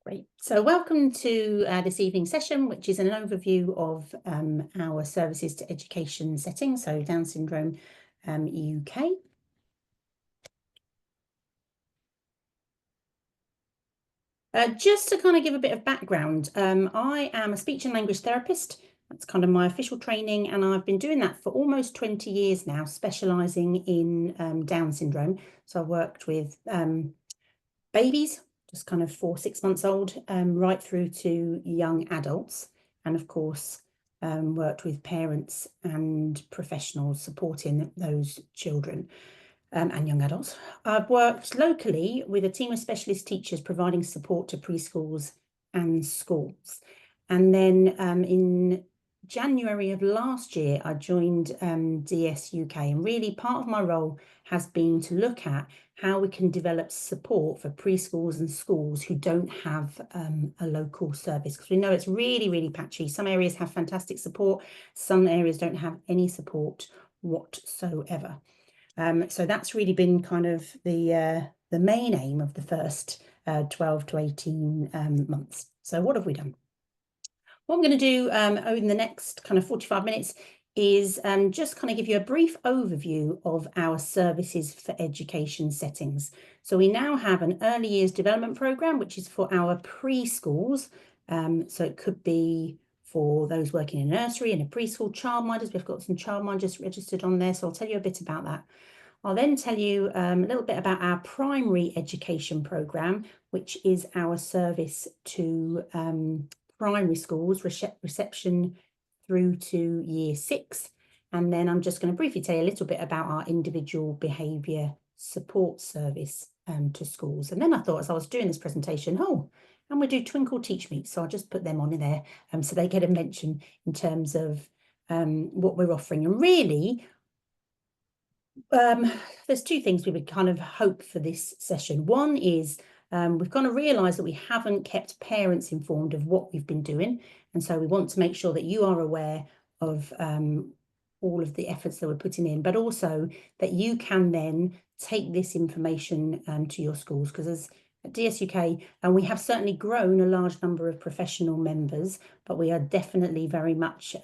Great. So welcome to this evening session, which is an overview of our services to education setting, so Down Syndrome UK. Just to kind of give a bit of background, I am a speech and language therapist. That's kind of my official training, and I've been doing that for almost 20 years now, specialising in Down syndrome. So I've worked with babies, just kind of 4-6 months old, right through to young adults, and of course worked with parents and professionals supporting those children and young adults. I've worked locally with a team of specialist teachers providing support to preschools and schools. And then in January of last year, I joined DSUK, and really part of my role has been to look at how we can develop support for preschools and schools who don't have a local service, because we know it's really, really patchy. Some areas have fantastic support, some areas don't have any support whatsoever. So that's really been kind of the main aim of the first 12 to 18 months. So what have we done? What I'm going to do over the next kind of 45 minutes is just kind of give you a brief overview of our services for education settings. So we now have an early years development program, which is for our preschools. So it could be for those working in a nursery and a preschool, childminders. We've got some childminders registered on there, so I'll tell you a bit about that. I'll then tell you a little bit about our primary education program, which is our service to primary schools, reception through to year 6. And then I'm just going to briefly tell you a little bit about our individual behaviour support service to schools. And then I thought, as I was doing this presentation, and we do Twinkle Teach Me. So I'll just put them on in there so they get a mention in terms of what we're offering. And really, there's two things we would kind of hope for this session. One is we've kind of realised that we haven't kept parents informed of what we've been doing. And so we want to make sure that you are aware of all of the efforts that we're putting in, but also that you can then take this information to your schools, because as at DSUK, and we have certainly grown a large number of professional members, but we are definitely very much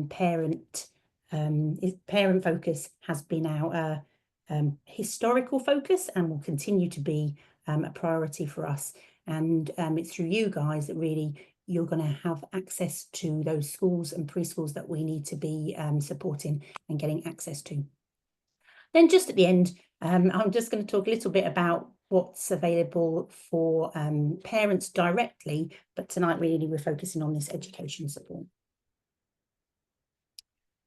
parent focus has been our historical focus and will continue to be a priority for us. And it's through you guys that really you're going to have access to those schools and preschools that we need to be supporting and getting access to. Then just at the end, I'm just going to talk a little bit about what's available for parents directly, but tonight really we're focusing on this education support.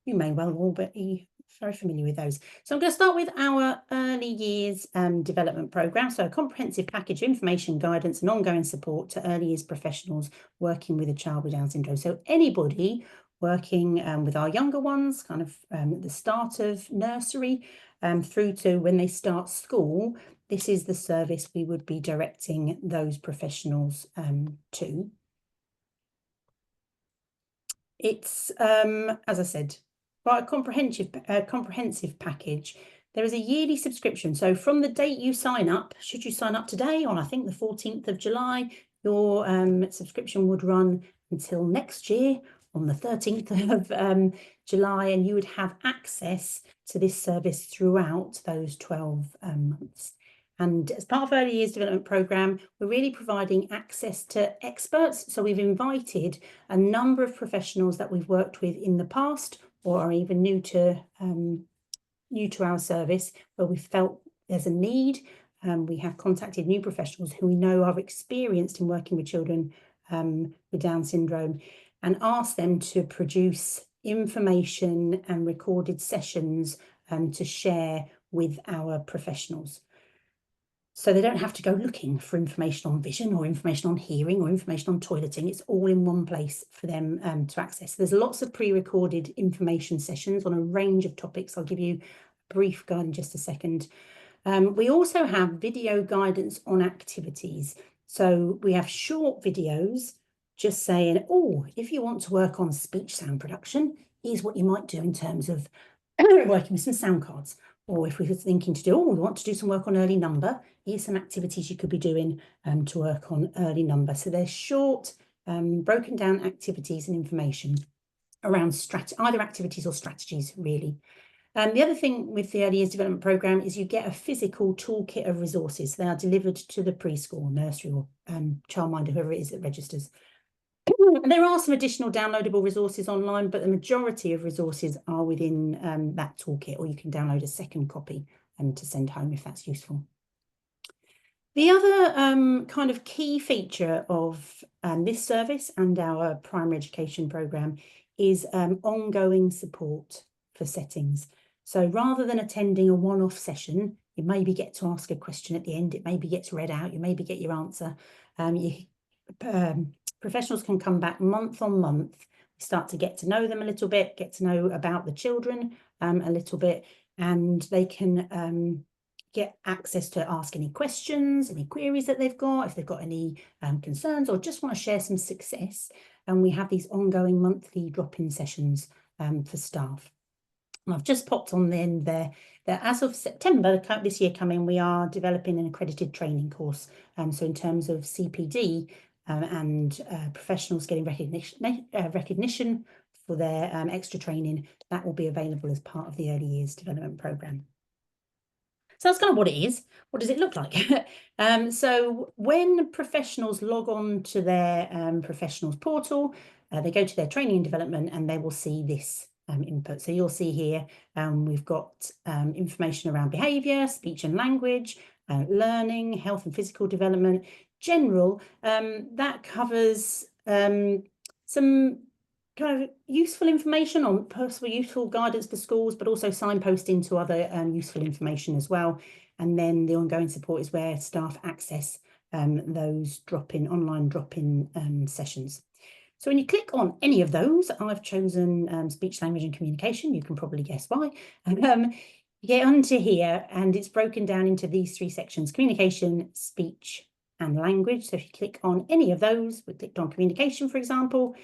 You may well all be very familiar with those. So I'm going to start with our early years development program. So a comprehensive package of information, guidance and ongoing support to early years professionals working with a child with Down syndrome. So anybody working with our younger ones, kind of at the start of nursery through to when they start school, this is the service we would be directing those professionals to. It's, as I said, quite a comprehensive package. There is a yearly subscription. So from the date you sign up, should you sign up today on, I think, the 14th of July, your subscription would run until next year on the 13th of July, and you would have access to this service throughout those 12 months. And as part of Early Years Development Programme, we're really providing access to experts. So we've invited a number of professionals that we've worked with in the past or are even new to our service, where we felt there's a need. We have contacted new professionals who we know are experienced in working with children with Down syndrome and asked them to produce information and recorded sessions to share with our professionals. So they don't have to go looking for information on vision or information on hearing or information on toileting. It's all in one place for them to access. There's lots of pre-recorded information sessions on a range of topics. I'll give you a brief guide in just a second. We also have video guidance on activities. So we have short videos just saying, if you want to work on speech sound production, here's what you might do in terms of working with some sound cards. Or if we were thinking to do, we want to do some work on early number, here's some activities you could be doing to work on early number. So they're short, broken down activities and information around either activities or strategies, really. The other thing with the Early Years Development Programme is you get a physical toolkit of resources. They are delivered to the preschool, nursery, or childminder, whoever it is that registers. And there are some additional downloadable resources online, but the majority of resources are within that toolkit, or you can download a second copy to send home if that's useful. The other kind of key feature of this service and our primary education programme is ongoing support for settings. So rather than attending a one-off session, you maybe get to ask a question at the end, it maybe gets read out, you maybe get your answer. Professionals can come back month on month, start to get to know them a little bit, get to know about the children a little bit, and they can get access to ask any questions, any queries that they've got, if they've got any concerns or just want to share some success. And we have these ongoing monthly drop-in sessions for staff. And I've just popped on then there that as of September this year coming, we are developing an accredited training course. So in terms of CPD and professionals getting recognition for their extra training, that will be available as part of the Early Years Development Programme. So that's kind of what it is. What does it look like? So when professionals log on to their professionals portal, they go to their training and development and they will see this input. So you'll see here we've got information around behaviour, speech and language, learning, health and physical development, general. That covers some kind of useful information on possible useful guidance for schools, but also signposting to other useful information as well. And then the ongoing support is where staff access those online drop-in sessions. So when you click on any of those, I've chosen speech, language and communication. You can probably guess why. You get onto here and it's broken down into these three sections: communication, speech and language. So if you click on any of those, we clicked on communication, for example,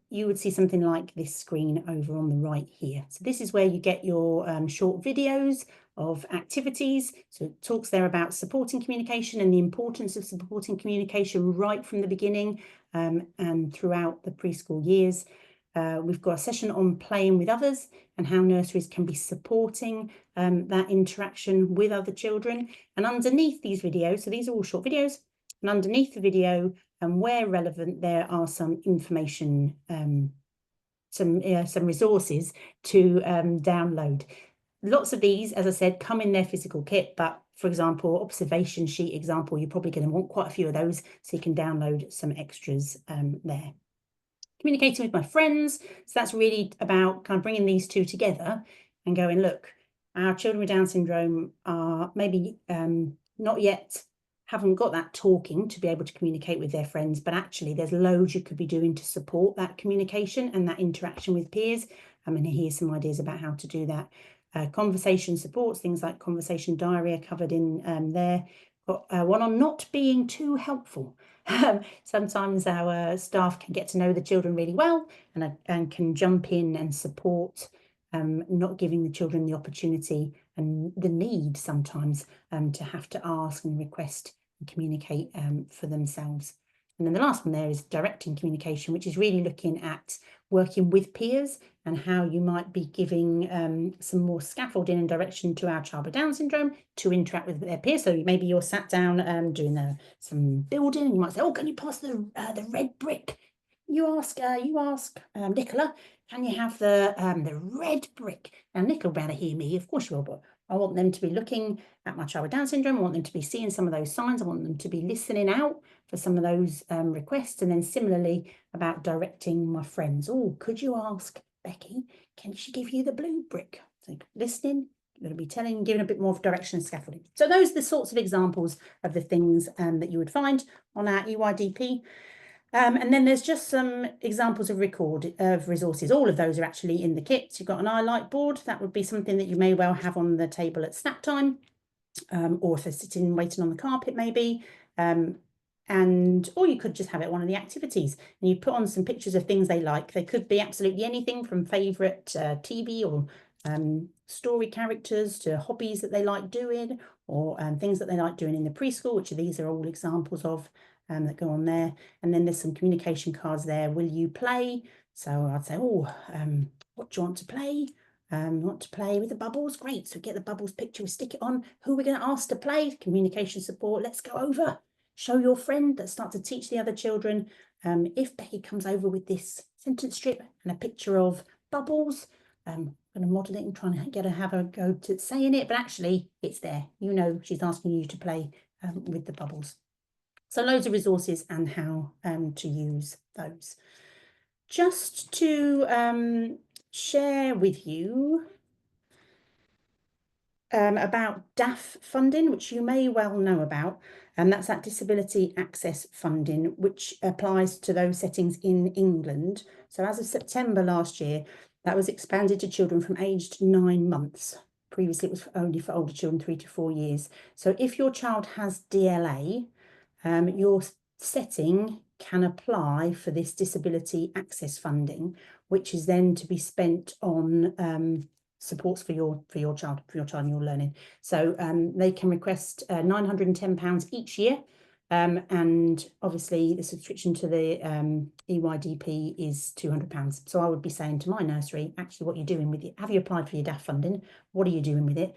you would see something like this screen over on the right here. So this is where you get your short videos of activities. So it talks there about supporting communication and the importance of supporting communication right from the beginning and throughout the preschool years. We've got a session on playing with others and how nurseries can be supporting that interaction with other children. And underneath these videos, so these are all short videos, and underneath the video, and where relevant, there are some information, some resources to download. Lots of these, as I said, come in their physical kit, but for example, observation sheet example, you're probably going to want quite a few of those, so you can download some extras there. Communicating with my friends, so that's really about kind of bringing these two together and going, look, our children with Down syndrome are maybe not yet, haven't got that talking to be able to communicate with their friends, but actually there's loads you could be doing to support that communication and that interaction with peers. And here's some ideas about how to do that. Conversation supports, things like conversation diary are covered in there. Got one on not being too helpful. Sometimes our staff can get to know the children really well and can jump in and support, not giving the children the opportunity and the need sometimes to have to ask and request and communicate for themselves. And then the last one there is directing communication, which is really looking at working with peers and how you might be giving some more scaffolding and direction to our child with Down syndrome to interact with their peers. So maybe you're sat down doing some building, and you might say, "Oh, can you pass the red brick?" You ask Nicola, "Can you have the red brick?" Now Nicola will better hear me, of course you will, but I want them to be looking at my child with Down syndrome. I want them to be seeing some of those signs. I want them to be listening out for some of those requests. And then similarly about directing my friends. "Oh, could you ask Becky, can she give you the blue brick?" So listening, you're going to be telling, giving a bit more of direction and scaffolding. So those are the sorts of examples of the things that you would find on our EYDP. And then there's just some examples of resources. All of those are actually in the kit. You've got an highlight board. That would be something that you may well have on the table at snack time, or if they're sitting waiting on the carpet maybe. Or you could just have it at one of the activities and you put on some pictures of things they like. They could be absolutely anything from favourite TV or story characters to hobbies that they like doing, or things that they like doing in the preschool, which these are all examples of that go on there. And then there's some communication cards there. Will you play? So I'd say, oh, what do you want to play? Want to play with the bubbles? Great. So get the bubbles picture, we stick it on. Who are we going to ask to play? Communication support. Let's go over. Show your friend. Let's start to teach the other children. If Becky comes over with this sentence strip and a picture of bubbles, I'm going to model it and try and get her, have a go to saying it, but actually it's there. You know, she's asking you to play with the bubbles. So loads of resources and how to use those. Just to share with you about DAF funding, which you may well know about, and that's that disability access funding, which applies to those settings in England. So as of September last year, that was expanded to children from aged 9 months. Previously, it was only for older children, 3 to 4 years. So if your child has DLA, your setting can apply for this disability access funding, which is then to be spent on supports for your child and your learning. So they can request £910 each year. And obviously the subscription to the EYDP is £200. So I would be saying to my nursery, actually, what you're doing with it, have you applied for your DAF funding? What are you doing with it?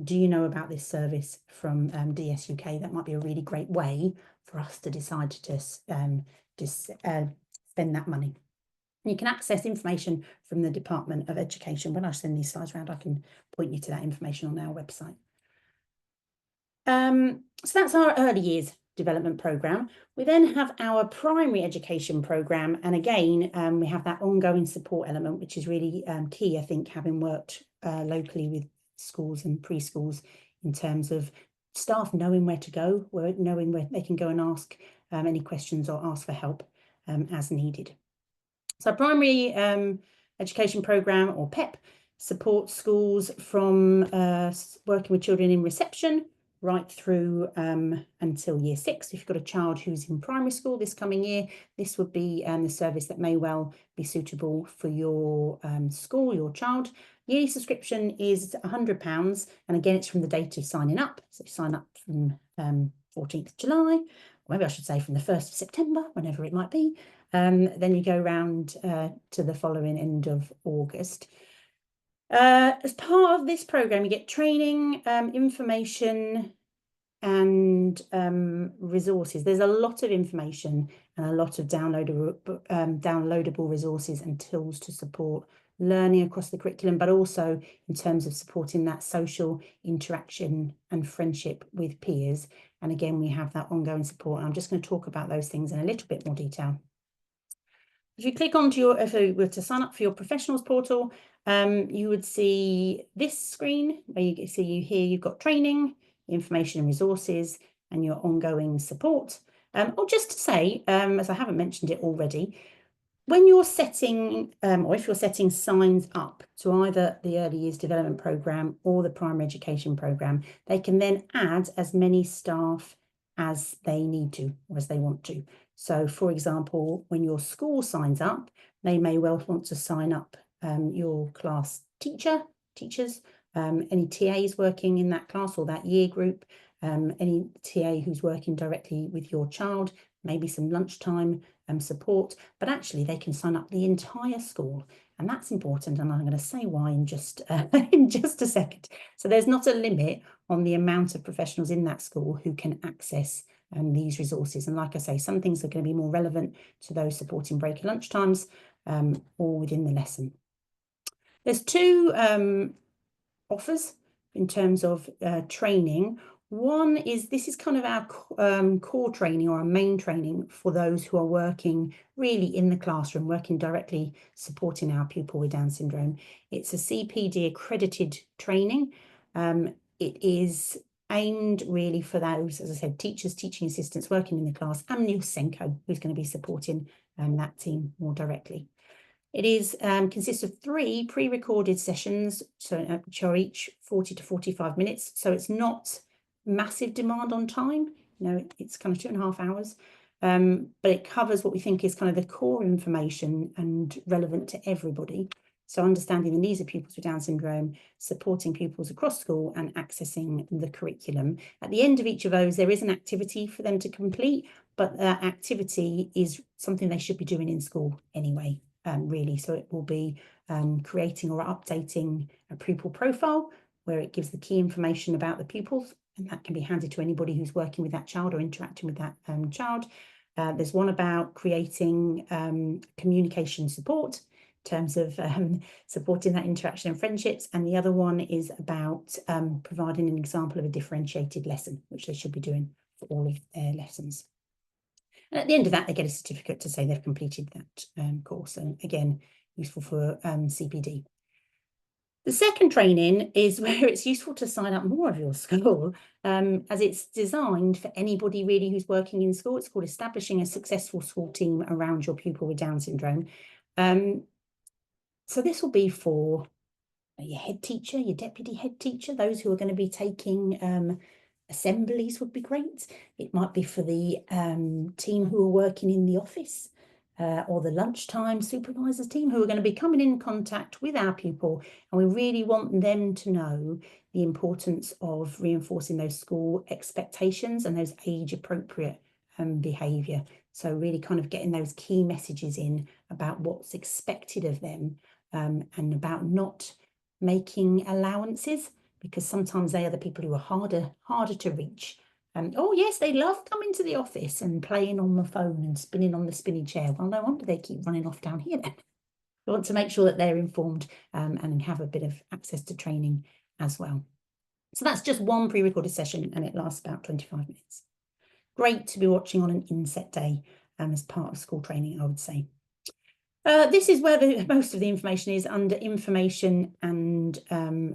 Do you know about this service from DSUK? That might be a really great way for us to decide to spend that money. You can access information from the Department of Education. When I send these slides around, I can point you to that information on our website. So that's our early years development programme. We then have our primary education programme. And again, we have that ongoing support element, which is really key, I think, having worked locally with schools and preschools in terms of staff knowing where to go, knowing where they can go and ask any questions or ask for help as needed. So primary education programme, or PEP, supports schools from working with children in reception right through until year 6. If you've got a child who's in primary school this coming year, this would be the service that may well be suitable for your school, your child. Yearly subscription is £100, and again, it's from the date of signing up. So sign up from 14th July, or maybe I should say from the 1st of September, whenever it might be. Then you go round to the following end of August. As part of this programme, you get training, information and resources. There's a lot of information and a lot of downloadable resources and tools to support learning across the curriculum, but also in terms of supporting that social interaction and friendship with peers. And again, we have that ongoing support. And I'm just going to talk about those things in a little bit more detail. If you click onto if you were to sign up for your professionals portal, you would see this screen where you see here you've got training, information and resources, and your ongoing support. Or just to say, as I haven't mentioned it already, when you're setting, or if you're setting signs up to either the early years development programme or the primary education programme, they can then add as many staff as they need to or as they want to. So, for example, when your school signs up, they may well want to sign up your class teachers, any TAs working in that class or that year group, any TA who's working directly with your child, maybe some lunchtime support, but actually they can sign up the entire school. And that's important, and I'm going to say why in just a second. So there's not a limit on the amount of professionals in that school who can access these resources. And like I say, some things are going to be more relevant to those supporting break and lunchtimes or within the lesson. There's two offers in terms of training. One is, this is kind of our core training or our main training for those who are working really in the classroom, working directly supporting our pupil with Down syndrome. It's a CPD accredited training. It is aimed really for those, as I said, teachers, teaching assistants working in the class, and Neil Senko, who's going to be supporting that team more directly. It is consists of 3 pre-recorded sessions, so which are each 40 to 45 minutes. So it's not massive demand on time. You know, it's kind of 2.5 hours, but it covers what we think is kind of the core information and relevant to everybody. So understanding the needs of pupils with Down syndrome, supporting pupils across school and accessing the curriculum. At the end of each of those, there is an activity for them to complete, but that activity is something they should be doing in school anyway, really. So it will be creating or updating a pupil profile where it gives the key information about the pupils, and that can be handed to anybody who's working with that child or interacting with that child. There's one about creating communication support in terms of supporting that interaction and friendships, and the other one is about providing an example of a differentiated lesson, which they should be doing for all of their lessons. And at the end of that, they get a certificate to say they've completed that course, and again, useful for CPD. The second training is where it's useful to sign up more of your school, as it's designed for anybody really who's working in school. It's called Establishing a Successful School Team Around Your Pupil with Down Syndrome. So this will be for your head teacher, your deputy head teacher, those who are going to be taking assemblies would be great. It might be for the team who are working in the office, or the lunchtime supervisors team who are going to be coming in contact with our pupil, and we really want them to know the importance of reinforcing those school expectations and those age-appropriate behaviour. So really kind of getting those key messages in about what's expected of them, and about not making allowances, because sometimes they are the people who are harder to reach. Oh yes, they love coming to the office and playing on the phone and spinning on the spinny chair. Well, no wonder they keep running off down here then. We want to make sure that they're informed and have a bit of access to training as well. So that's just one pre-recorded session, and it lasts about 25 minutes. Great to be watching on an inset day as part of school training, I would say. This is where most of the information is under information and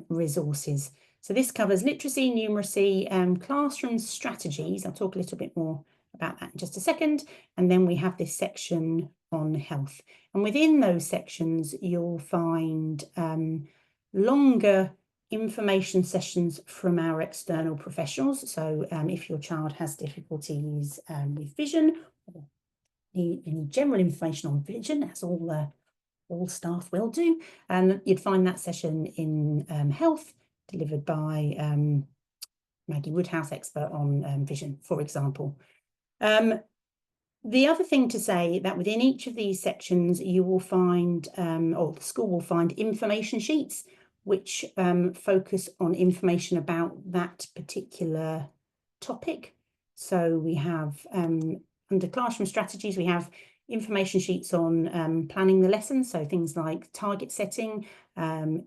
resources. So this covers literacy, numeracy, classroom strategies. I'll talk a little bit more about that in just a second. And then we have this section on health. And within those sections, you'll find longer information sessions from our external professionals. So if your child has difficulties with vision, or any general information on vision, as all staff will do, you'd find that session in health, delivered by Maggie Woodhouse, expert on vision, for example. The other thing to say that within each of these sections, you will find, or the school will find, information sheets which focus on information about that particular topic. So we have, under classroom strategies, we have information sheets on planning the lesson, so things like target setting,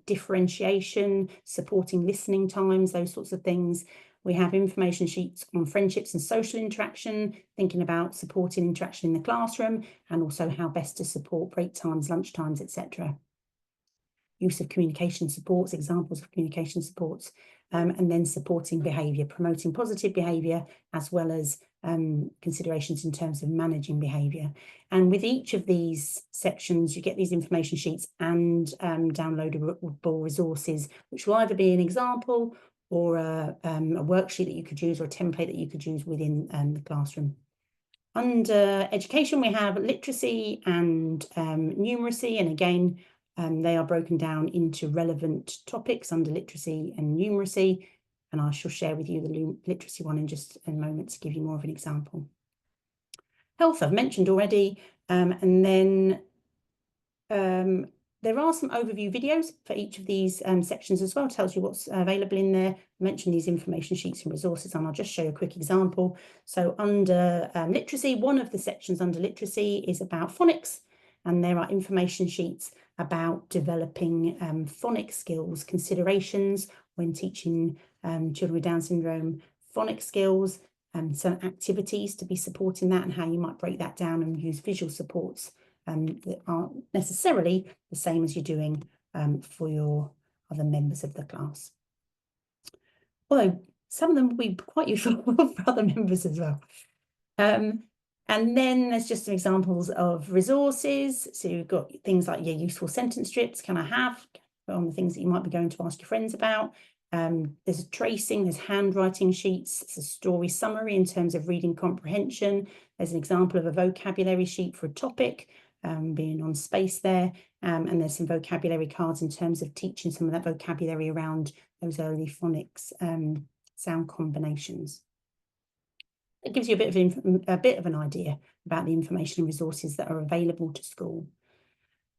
differentiation, supporting listening times, those sorts of things. We have information sheets on friendships and social interaction, thinking about supporting interaction in the classroom, and also how best to support break times, lunch times, etc. Use of communication supports, examples of communication supports, and then supporting behaviour, promoting positive behaviour, as well as considerations in terms of managing behaviour. And with each of these sections, you get these information sheets and downloadable resources, which will either be an example or a worksheet that you could use, or a template that you could use within the classroom. Under education, we have literacy and numeracy, and again, they are broken down into relevant topics under literacy and numeracy, and I shall share with you the literacy one in just a moment to give you more of an example. Health, I've mentioned already, and then there are some overview videos for each of these sections as well. It tells you what's available in there. I mentioned these information sheets and resources, and I'll just show you a quick example. So under literacy, one of the sections under literacy is about phonics, and there are information sheets about developing phonics skills, considerations when teaching children with Down syndrome phonics skills, some activities to be supporting that, and how you might break that down and use visual supports that aren't necessarily the same as you're doing for your other members of the class. Although some of them will be quite useful for other members as well. And then there's just some examples of resources. So you've got things like your useful sentence strips, can I have, on the things that you might be going to ask your friends about. There's a tracing, there's handwriting sheets, there's a story summary in terms of reading comprehension. There's an example of a vocabulary sheet for a topic. being on space there. And there's some vocabulary cards in terms of teaching some of that vocabulary around those early phonics sound combinations. It gives you a bit of an idea about the information and resources that are available to school.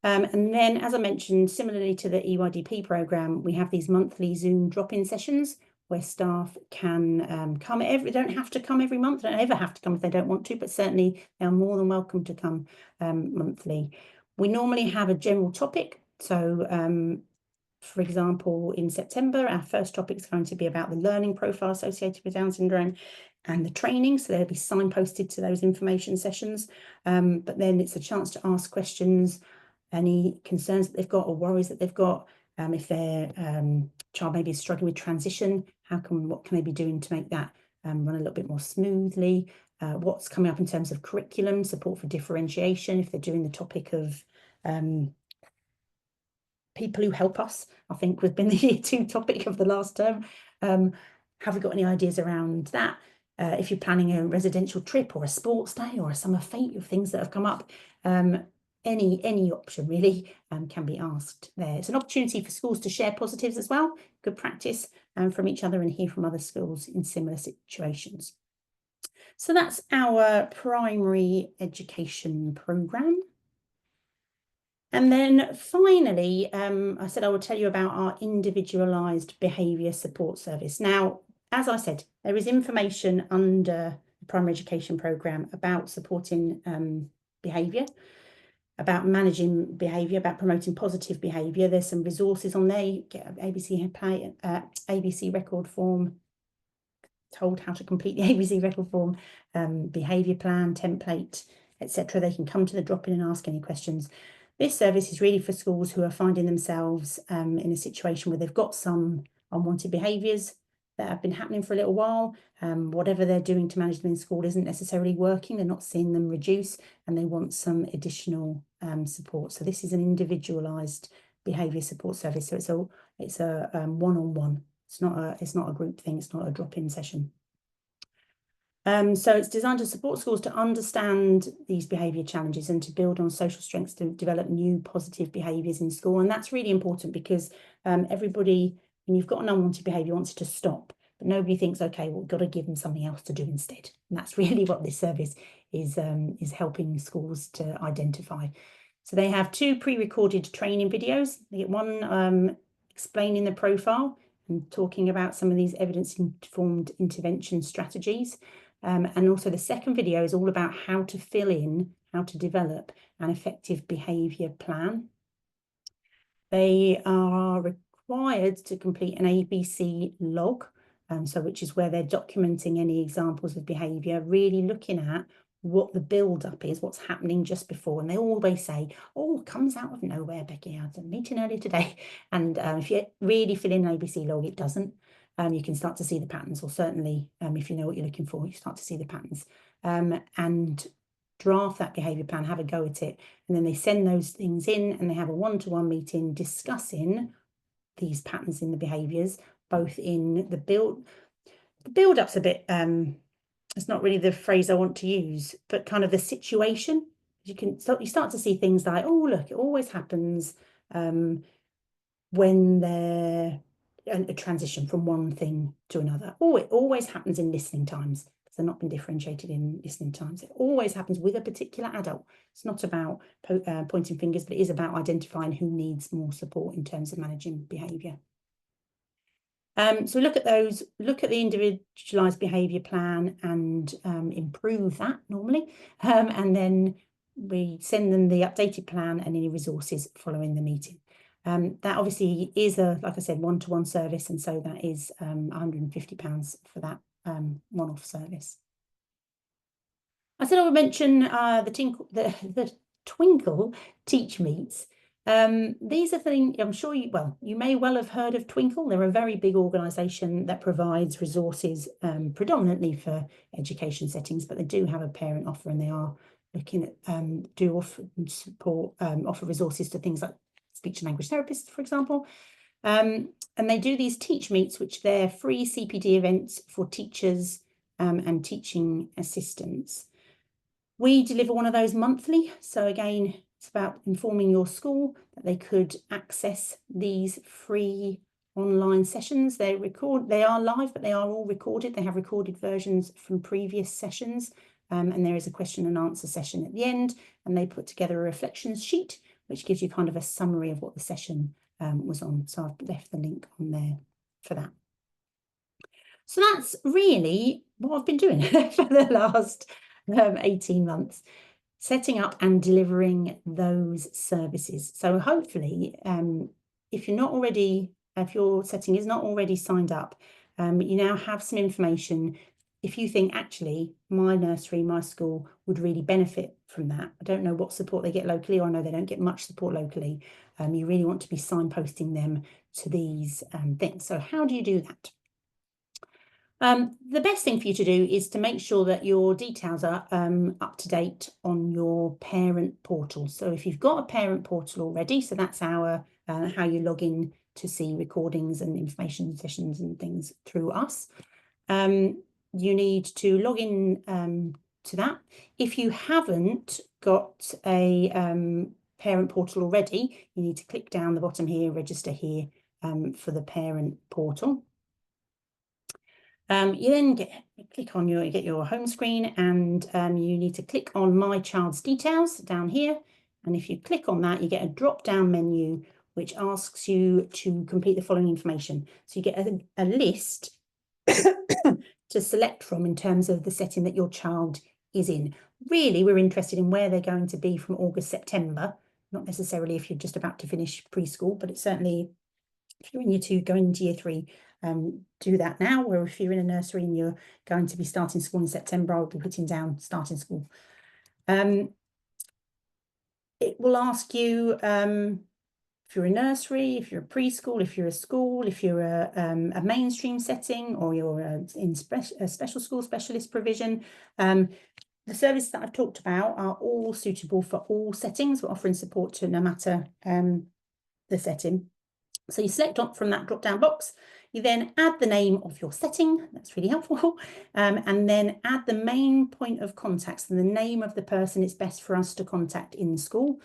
And then, as I mentioned, similarly to the EYDP programme, we have these monthly Zoom drop-in sessions where staff can come they don't have to come every month, they don't ever have to come if they don't want to, but certainly they are more than welcome to come monthly. We normally have a general topic. So, for example, in September, our first topic is going to be about the learning profile associated with Down syndrome and the training. So they'll be signposted to those information sessions. But then it's a chance to ask questions, any concerns that they've got or worries that they've got. If their child maybe is struggling with transition, what can they be doing to make that run a little bit more smoothly? What's coming up in terms of curriculum, support for differentiation, if they're doing the topic of people who help us, I think has been the year 2 topic of the last term. Have we got any ideas around that? If you're planning a residential trip or a sports day or a summer fete of things that have come up, any option really can be asked there. It's an opportunity for schools to share positives as well, good practice from each other and hear from other schools in similar situations. So that's our primary education programme. And then finally, I said I would tell you about our individualised behaviour support service. Now, as I said, there is information under the primary education programme about supporting behaviour, about managing behaviour, about promoting positive behaviour. There's some resources on there. You get an ABC record form, told how to complete the ABC record form, behaviour plan, template, etc. They can come to the drop-in and ask any questions. This service is really for schools who are finding themselves in a situation where they've got some unwanted behaviours that have been happening for a little while. Whatever they're doing to manage them in school isn't necessarily working. They're not seeing them reduce and they want some additional support. So this is an individualised behaviour support service. So it's a one-on-one. It's not a group thing. It's not a drop-in session. So it's designed to support schools to understand these behaviour challenges and to build on social strengths to develop new positive behaviours in school. And that's really important because everybody, when you've got an unwanted behaviour, wants it to stop. But nobody thinks, okay, well, we've got to give them something else to do instead. And that's really what this service is helping schools to identify. So they have 2 pre-recorded training videos. They get one explaining the profile and talking about some of these evidence-informed intervention strategies. And also the second video is all about how to develop an effective behaviour plan. They are required to complete an ABC log, which is where they're documenting any examples of behaviour, really looking at what the build-up is, what's happening just before. And they always say, oh, it comes out of nowhere, Becky. I had a meeting earlier today. And if you really fill in an ABC log, it doesn't. You can start to see the patterns, or certainly if you know what you're looking for, you start to see the patterns, and draft that behaviour plan, have a go at it. And then they send those things in and they have a one-to-one meeting discussing these patterns in the behaviours, both in the build-up's a bit, it's not really the phrase I want to use, but kind of the situation. You start to see things like, oh, look, it always happens when they're a transition from one thing to another. Oh, it always happens in listening times because they're not been differentiated in listening times. It always happens with a particular adult. It's not about pointing fingers, but it is about identifying who needs more support in terms of managing behaviour. So look at those, look at the individualised behaviour plan and improve that normally. And then we send them the updated plan and any resources following the meeting. That obviously is like I said, one-to-one service. And so that is £150 for that one-off service. I said I would mention the Twinkle Teach Meets. These are things I'm sure you may well have heard of Twinkle. They're a very big organisation that provides resources predominantly for education settings, but they do have a parent offer and they are looking at offer resources to things like speech and language therapists, for example. And they do these Teach Meets, which they're free CPD events for teachers and teaching assistants. We deliver one of those monthly. So again, It's about informing your school that they could access these free online sessions. They are live, but they are all recorded. They have recorded versions from previous sessions. And there is a question and answer session at the end, and they put together a reflections sheet, which gives you kind of a summary of what the session was on. So I've left the link on there for that. So that's really what I've been doing for the last 18 months, setting up and delivering those services. So hopefully, if your setting is not already signed up, you now have some information. If you think, actually, my nursery, my school would really benefit from that. I don't know what support they get locally, or I know they don't get much support locally. You really want to be signposting them to these things. So how do you do that? The best thing for you to do is to make sure that your details are up to date on your parent portal. So if you've got a parent portal already, so that's our how you log in to see recordings and information sessions and things through us. You need to log in to that. If you haven't got a parent portal already, you need to click down the bottom here, register here for the parent portal. You then get your home screen, and you need to click on My Child's Details down here. And if you click on that, you get a drop-down menu which asks you to complete the following information. So you get a list to select from in terms of the setting that your child is in. Really, we're interested in where they're going to be from August, September, not necessarily if you're just about to finish preschool, but it's certainly if you're in year 2 going into year 3, do that now. Or if you're in a nursery and you're going to be starting school in September, I'll be putting down starting school. It will ask you if you're a nursery, if you're a preschool, if you're a school, if you're a mainstream setting, or you're in a special school specialist provision. The services that I've talked about are all suitable for all settings. We're offering support to no matter the setting. So you select from that drop-down box. You then add the name of your setting. That's really helpful. And then add the main point of contact, so the name of the person it's best for us to contact in school.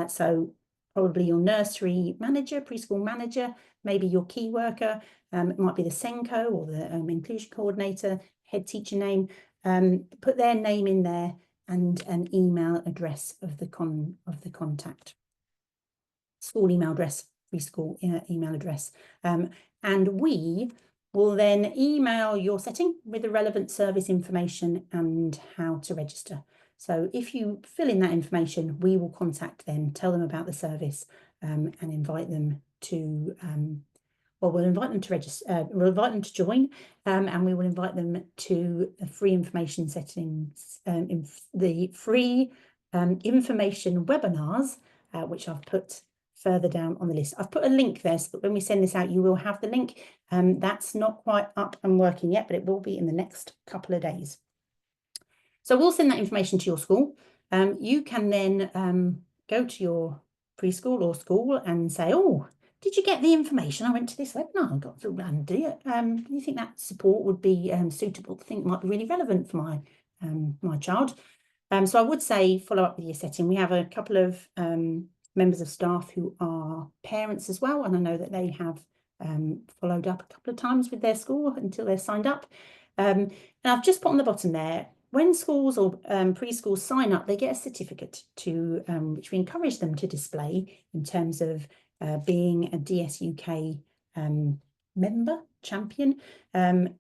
So probably your nursery manager, preschool manager, maybe your key worker. It might be the SENCO or the inclusion coordinator, head teacher name. Put their name in there and an email address of the contact. School email address, preschool email address. And we will then email your setting with the relevant service information and how to register. So if you fill in that information, we will contact them, tell them about the service, and invite them to we'll invite them to register, we'll invite them to join, and we will invite them to the free information settings, the free information webinars, which I've put further down on the list. I've put a link there so that when we send this out, you will have the link. That's not quite up and working yet, but it will be in the next couple of days. So we'll send that information to your school. You can then go to your preschool or school and say, oh, did you get the information? I went to this webinar, I got to do it. Do you think that support would be suitable? I think it might be really relevant for my child. So I would say follow up with your setting. We have a couple of members of staff who are parents as well, and I know that they have followed up a couple of times with their school until they're signed up. And I've just put on the bottom there, when schools or preschools sign up, they get a certificate to which we encourage them to display in terms of being a DSUK member, champion. And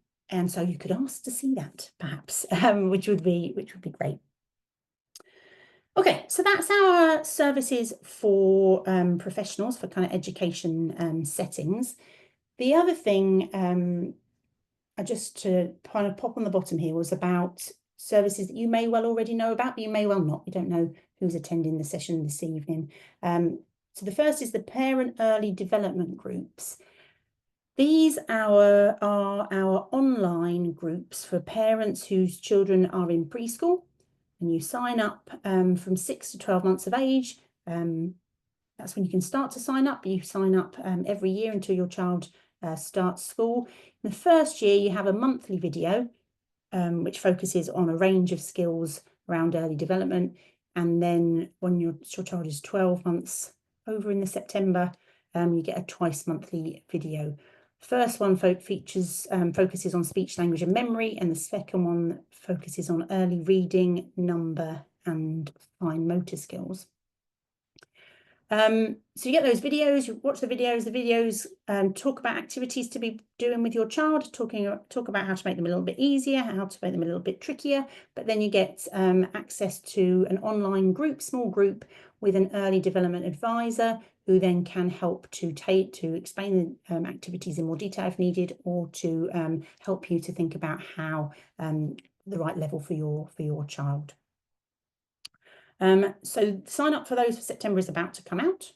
so you could ask to see that perhaps, which would be great. Okay, so that's our services for professionals, for kind of education settings. The other thing I just to kind of pop on the bottom here was about services that you may well already know about, but you may well not. We don't know who's attending the session this evening. So the first is the parent early development groups. These are our online groups for parents whose children are in preschool, and you sign up from 6 to 12 months of age. That's when you can start to sign up. You sign up every year until your child starts school. In the first year, you have a monthly video which focuses on a range of skills around early development. And then when your child is 12 months over in the September, you get a twice monthly video. First one focuses on speech, language and memory, and the second one focuses on early reading, number and fine motor skills. So you get those videos, you watch the videos talk about activities to be doing with your child, talk about how to make them a little bit easier, how to make them a little bit trickier, but then you get access to an online group, small group, with an early development advisor who then can help to explain the activities in more detail if needed, or to help you to think about how the right level for your child. So sign up for those for September is about to come out.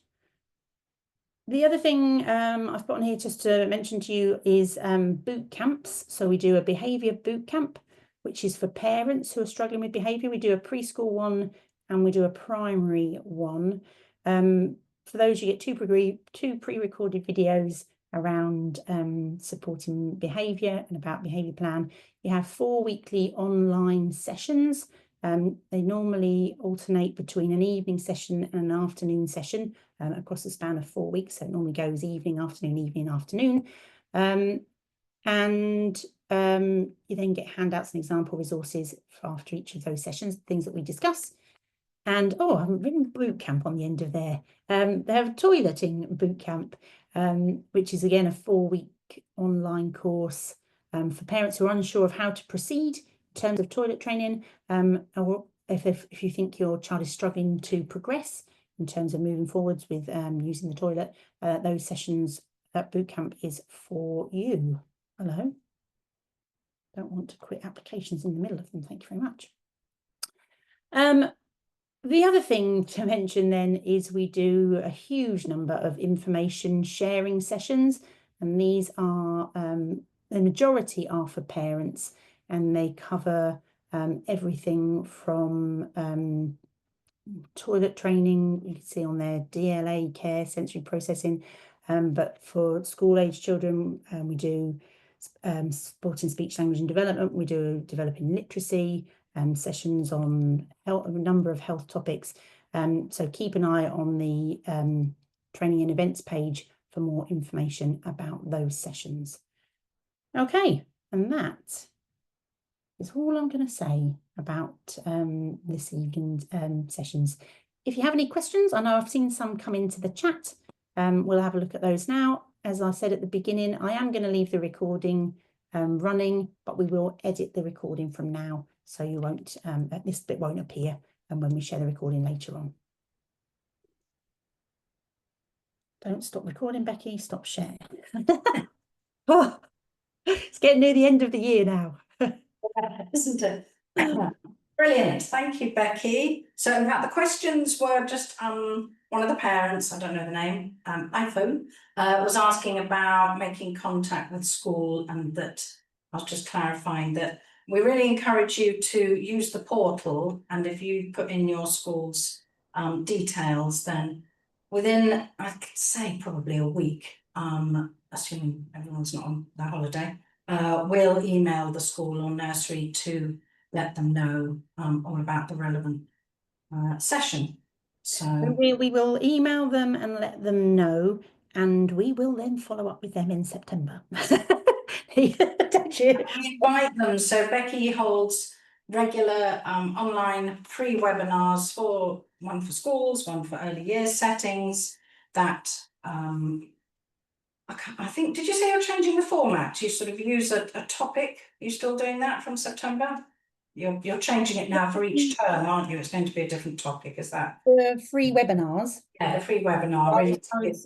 The other thing I've put on here just to mention to you is boot camps. So we do a behaviour boot camp, which is for parents who are struggling with behaviour. We do a preschool one and we do a primary one. For those, you get two pre-recorded videos around supporting behaviour and about behaviour plan. You have 4 weekly online sessions. They normally alternate between an evening session and an afternoon session across the span of 4 weeks. So it normally goes evening, afternoon. You then get handouts and example resources after each of those sessions, things that we discuss. And I haven't written boot camp on the end of there. They have a toileting boot camp, which is again a 4-week online course for parents who are unsure of how to proceed in terms of toilet training, or if you think your child is struggling to progress in terms of moving forwards with using the toilet, those sessions, that boot camp is for you. Hello. Don't want to quit applications in the middle of them. Thank you very much. The other thing to mention then is we do a huge number of information sharing sessions, and these are, the majority are for parents, and they cover everything from toilet training, you can see on there, DLA, care, sensory processing, but for school-age children, we do supporting speech, language and development, we do developing literacy, sessions on a number of health topics. So keep an eye on the training and events page for more information about those sessions. Okay, and that is all I'm going to say about this evening's sessions. If you have any questions, I know I've seen some come into the chat. We'll have a look at those now. As I said at the beginning, I am going to leave the recording running, but we will edit the recording from now, so you won't, this bit won't appear when we share the recording later on. Don't stop recording, Becky, stop sharing. Oh, it's getting near the end of the year now. Isn't it? Brilliant, thank you, Becky. So the questions were just one of the parents, I don't know the name, iPhone, was asking about making contact with school, and that I was just clarifying that we really encourage you to use the portal, and if you put in your school's details, then within, I could say probably a week, assuming everyone's not on their holiday, we'll email the school or nursery to let them know all about the relevant session. So we will email them and let them know, and we will then follow up with them in September. We invite them. So Becky holds regular online free webinars, for one for schools, one for early years settings, that I think, did you say you're changing the format? You sort of use a topic. Are you still doing that from September? You're changing it now for each term, aren't you? It's going to be a different topic, is that? The free webinars. Yeah, the free webinar. Really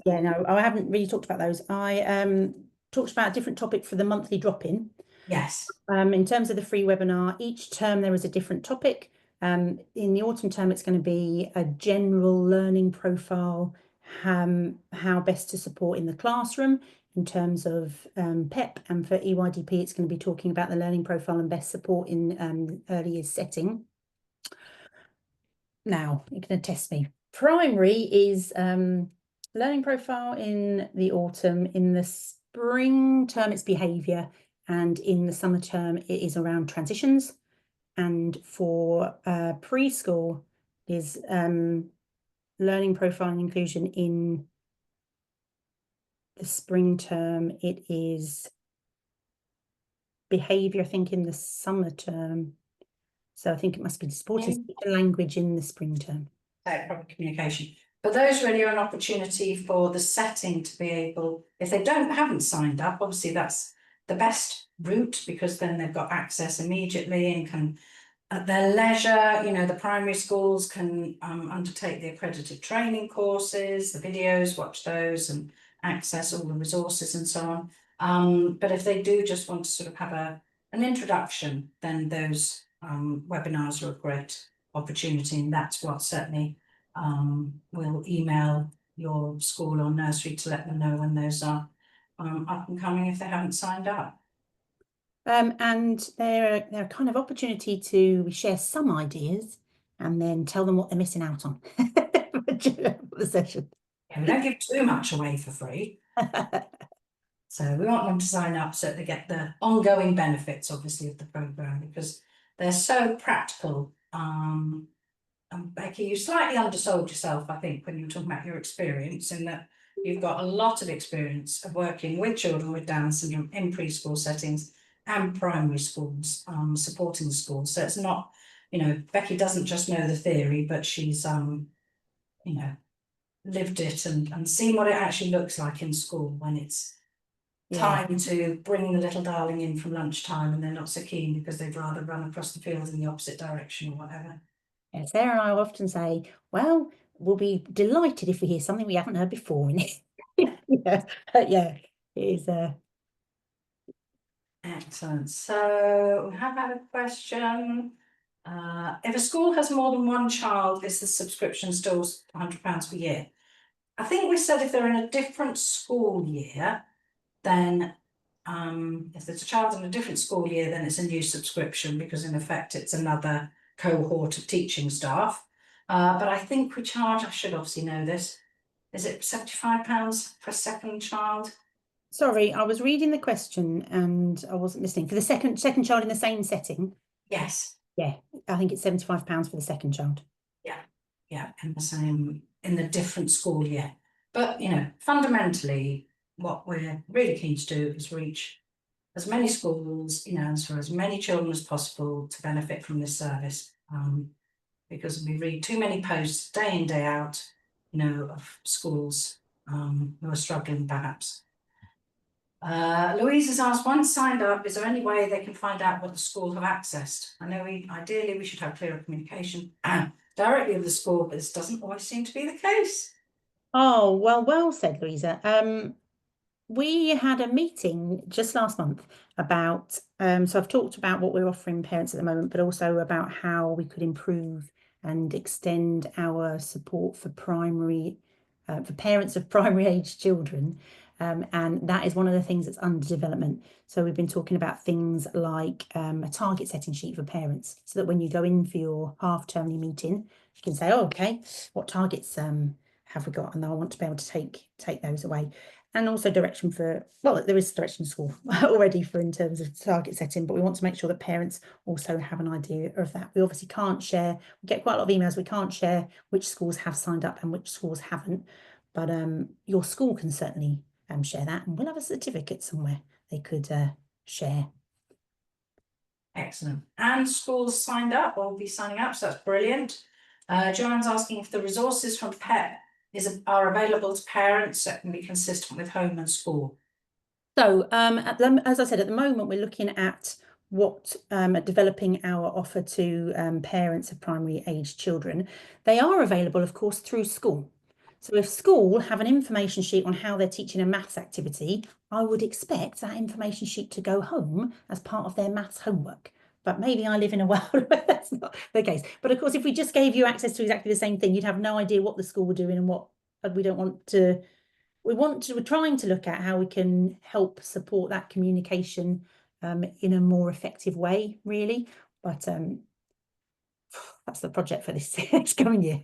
yeah, no, I haven't really talked about those. I talked about a different topic for the monthly drop-in. Yes. In terms of the free webinar, each term there is a different topic. In the autumn term, it's going to be a general learning profile, how best to support in the classroom in terms of PEP, and for EYDP, it's going to be talking about the learning profile and best support in early years setting. Now, you can test me. Primary is learning profile in the autumn. In the spring term, it's behaviour, and in the summer term, it is around transitions. And for preschool, is learning profile and inclusion in the spring term. It is behaviour, I think, in the summer term. So I think it must be supported speech and language in the spring term. Proper communication. But those really are an opportunity for the setting to be able, if they haven't signed up, obviously that's the best route, because then they've got access immediately and can, at their leisure, you know, the primary schools can undertake the accredited training courses, the videos, watch those and access all the resources and so on. But if they do just want to sort of have an introduction, then those webinars are a great opportunity, and that's what certainly we'll email your school or nursery to let them know when those are up and coming if they haven't signed up. And they're a kind of opportunity to share some ideas and then tell them what they're missing out on for the session. Yeah, we don't give too much away for free. So we want them to sign up so they get the ongoing benefits, obviously, of the programme, because they're so practical. And Becky, you slightly undersold yourself, I think, when you were talking about your experience, in that you've got a lot of experience of working with children with Down syndrome in preschool settings and primary schools, supporting schools. So it's not, you know, Becky doesn't just know the theory, but she's, you know, lived it and seen what it actually looks like in school when it's time to bring the little darling in from lunchtime and they're not so keen because they'd rather run across the field in the opposite direction or whatever. Yeah, Sarah and I often say, well, we'll be delighted if we hear something we haven't heard before in it. Yeah, it is. Excellent. So we have had a question. If a school has more than one child, is the subscription still £100 per year? I think we said if they're in a different school year, then if there's a child in a different school year, then it's a new subscription, because in effect it's another cohort of teaching staff. But I think we charge, I should obviously know this, is it £75 for a second child? Sorry, I was reading the question and I wasn't listening. For the second child in the same setting? Yes. Yeah, I think it's £75 for the second child. Yeah, in the different school year. But, you know, fundamentally, what we're really keen to do is reach as many schools, you know, and for as many children as possible to benefit from this service. Because we read too many posts day in, day out, you know, of schools who are struggling perhaps. Louise has asked, once signed up, is there any way they can find out what the school have accessed? I know ideally we should have clearer communication directly with the school, but this doesn't always seem to be the case. Oh, well said, Louisa. We had a meeting just last month about, so I've talked about what we're offering parents at the moment, but also about how we could improve and extend our support for for parents of primary age children. And that is one of the things that's under development. So we've been talking about things like a target setting sheet for parents, so that when you go in for your half-termly meeting, you can say, oh, okay, what targets have we got? And I want to be able to take those away. And also direction for, well, there is direction to school already for in terms of target setting, but we want to make sure that parents also have an idea of that. We obviously can't share, we get quite a lot of emails, we can't share which schools have signed up and which schools haven't, but your school can certainly share that, and we'll have a certificate somewhere they could share. Excellent. And schools signed up or will be signing up, so that's brilliant. Joanne's asking if the resources from PEP are available to parents that can be consistent with home and school. So as I said, at the moment, we're looking at developing our offer to parents of primary age children. They are available, of course, through school. So if school have an information sheet on how they're teaching a maths activity, I would expect that information sheet to go home as part of their maths homework. But maybe I live in a world where that's not the case. But of course, if we just gave you access to exactly the same thing, you'd have no idea what the school were doing and what we don't want to. We're trying to look at how we can help support that communication in a more effective way, really. But that's the project for this next coming year.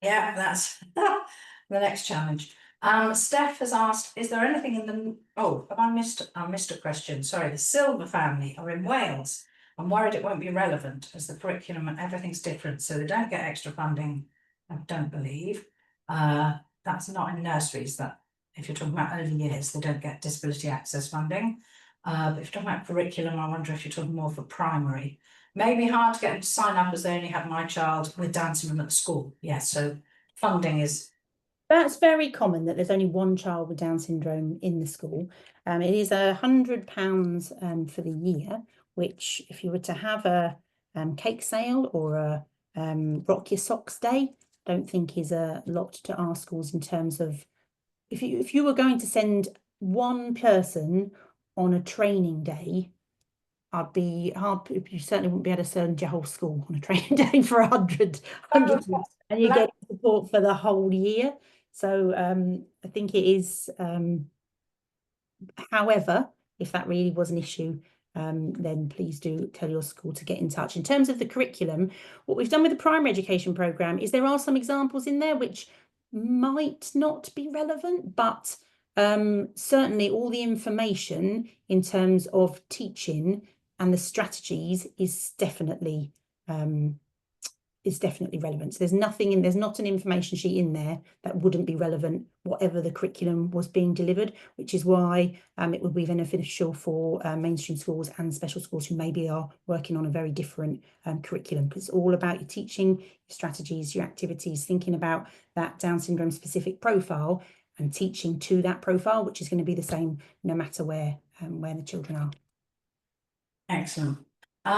Yeah, that's the next challenge. Steph has asked, is there anything in the, oh, have I missed a question? Sorry, the Silver family are in Wales. I'm worried it won't be relevant as the curriculum and everything's different, so they don't get extra funding, I don't believe. That's not in nurseries, that if you're talking about early years, they don't get disability access funding. But if you're talking about curriculum, I wonder if you're talking more for primary. Maybe hard to get them to sign up as they only have my child with Down syndrome at the school. Yes, so funding is. That's very common that there's only one child with Down syndrome in the school. It is £100 for the year, which if you were to have a cake sale or a rock your socks day, don't think is a lot to our schools in terms of if you were going to send one person on a training day, I'd be hard. You certainly wouldn't be able to send your whole school on a training day for 100 and you get support for the whole year. So I think it is. However, if that really was an issue, then please do tell your school to get in touch. In terms of the curriculum, what we've done with the primary education programme is there are some examples in there which might not be relevant, but certainly all the information in terms of teaching and the strategies is definitely relevant. So there's not an information sheet in there that wouldn't be relevant, whatever the curriculum was being delivered, which is why it would be beneficial for mainstream schools and special schools who maybe are working on a very different curriculum, because it's all about your teaching, your strategies, your activities, thinking about that Down syndrome specific profile and teaching to that profile, which is going to be the same no matter where the children are. Excellent.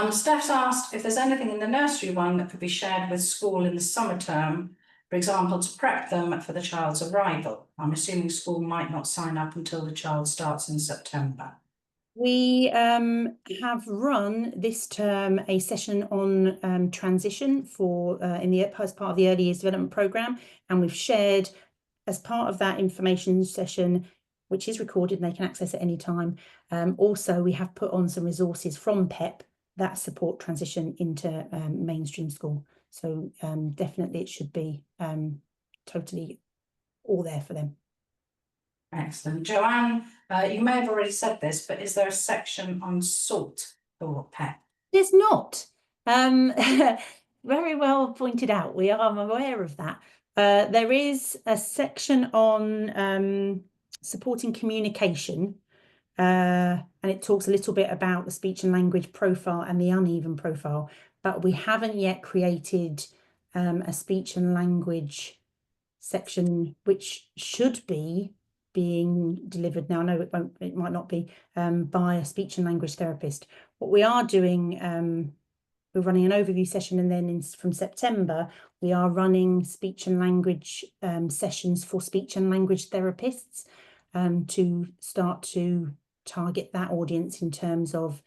Steph's asked if there's anything in the nursery one that could be shared with school in the summer term, for example, to prep them for the child's arrival. I'm assuming school might not sign up until the child starts in September. We have run this term a session on transition for as part of the early years development programme, and we've shared as part of that information session, which is recorded and they can access at any time. Also, we have put on some resources from PEP that support transition into mainstream school. So definitely it should be totally all there for them. Excellent. Joanne, you may have already said this, but is there a section on salt for PEP? There's not. Very well pointed out. We are aware of that. There is a section on supporting communication, and it talks a little bit about the speech and language profile and the uneven profile, but we haven't yet created a speech and language section, which should be being delivered now. No, it might not be by a speech and language therapist. What we are doing, we're running an overview session, and then from September, we are running speech and language sessions for speech and language therapists to start to target that audience in terms of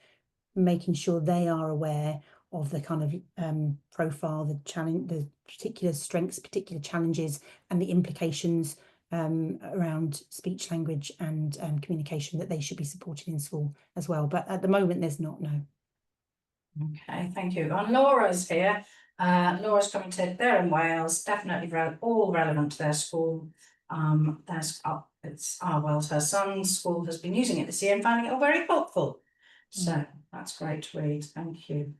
making sure they are aware of the kind of profile, the challenge, the particular strengths, particular challenges, and the implications around speech, language, and communication that they should be supported in school as well. But at the moment, there's not, no. Okay, thank you. And Laura's here. Laura's commented they're in Wales, definitely all relevant to their school. It's Wales, her son's school has been using it this year and finding it all very helpful. So that's great to read. Thank you.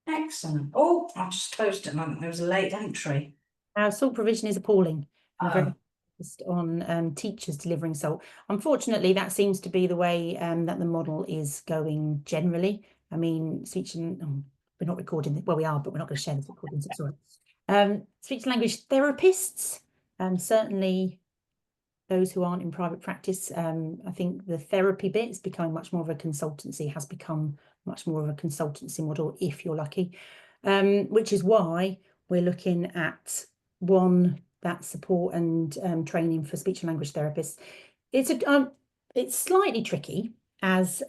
Excellent. Oh, I just closed it. There was a late entry. Our salt provision is appalling. We're very focused on teachers delivering salt. Unfortunately, that seems to be the way that the model is going generally. I mean, speech and we're not recording. Well, we are, but we're not going to share this recording. Sorry. Speech and language therapists, certainly those who aren't in private practice. I think the therapy bit is becoming much more of a consultancy, has become much more of a consultancy model, if you're lucky, which is why we're looking at that support and training for speech and language therapists. It's slightly tricky as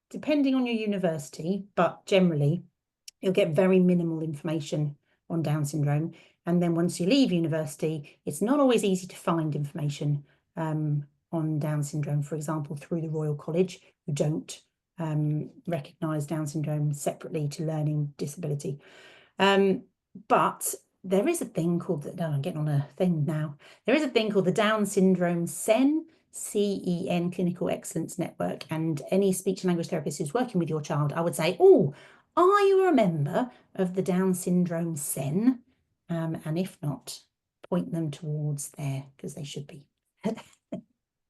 depending on your university, but generally you'll get very minimal information on Down syndrome. And then once you leave university, it's not always easy to find information on Down syndrome, for example, through the Royal College, who don't recognise Down syndrome separately to learning disability. But there is a thing called I'm getting on a thing now. There is a thing called the Down syndrome SEN, CEN, Clinical Excellence Network, and any speech and language therapist who's working with your child, I would say, oh, are you a member of the Down Syndrome SEN? And if not, point them towards there, because they should be.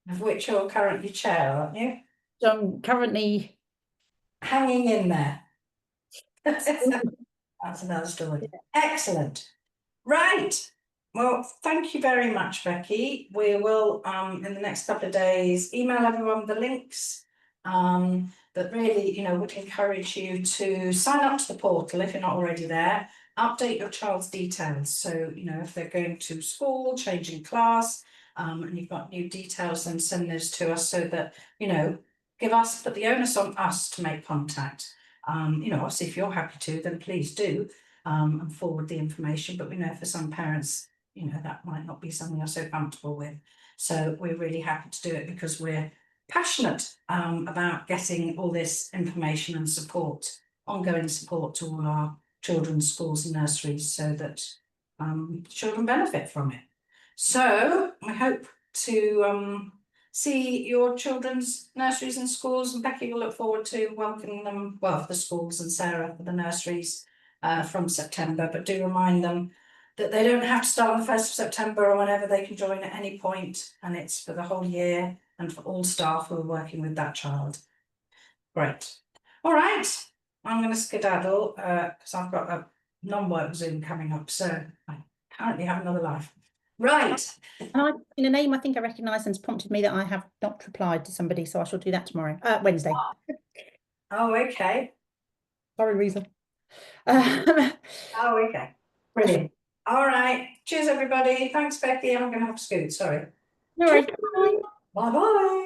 Of which you're currently chair, aren't you? So I'm currently hanging in there. That's another story. Excellent. Right. Well, thank you very much, Becky. We will, in the next couple of days, email everyone the links. But really, would encourage you to sign up to the portal if you're not already there. Update your child's details. So, if they're going to school, changing class, and you've got new details, then send those to us so that, put the onus on us to make contact. Obviously, if you're happy to, then please do. And forward the information, but we know for some parents, that might not be something they're so comfortable with. So we're really happy to do it because we're passionate about getting all this information and support, ongoing support to all our children's schools and nurseries so that children benefit from it. So I hope to see your children's nurseries and schools, and Becky will look forward to welcoming them, well, for the schools and Sarah for the nurseries from September, but do remind them that they don't have to start on the 1st of September or whenever. They can join at any point, and it's for the whole year and for all staff who are working with that child. Great. All right, I'm going to skedaddle because I've got a non-work Zoom coming up, so I apparently have another life. Right. And in a name I think I recognise and has prompted me that I have not replied to somebody, so I shall do that tomorrow, Wednesday. Oh, okay. Sorry, Reason. Oh, okay. Brilliant. All right. Cheers, everybody. Thanks, Becky. I'm going to have to scoot. Sorry. No worries. Bye-bye.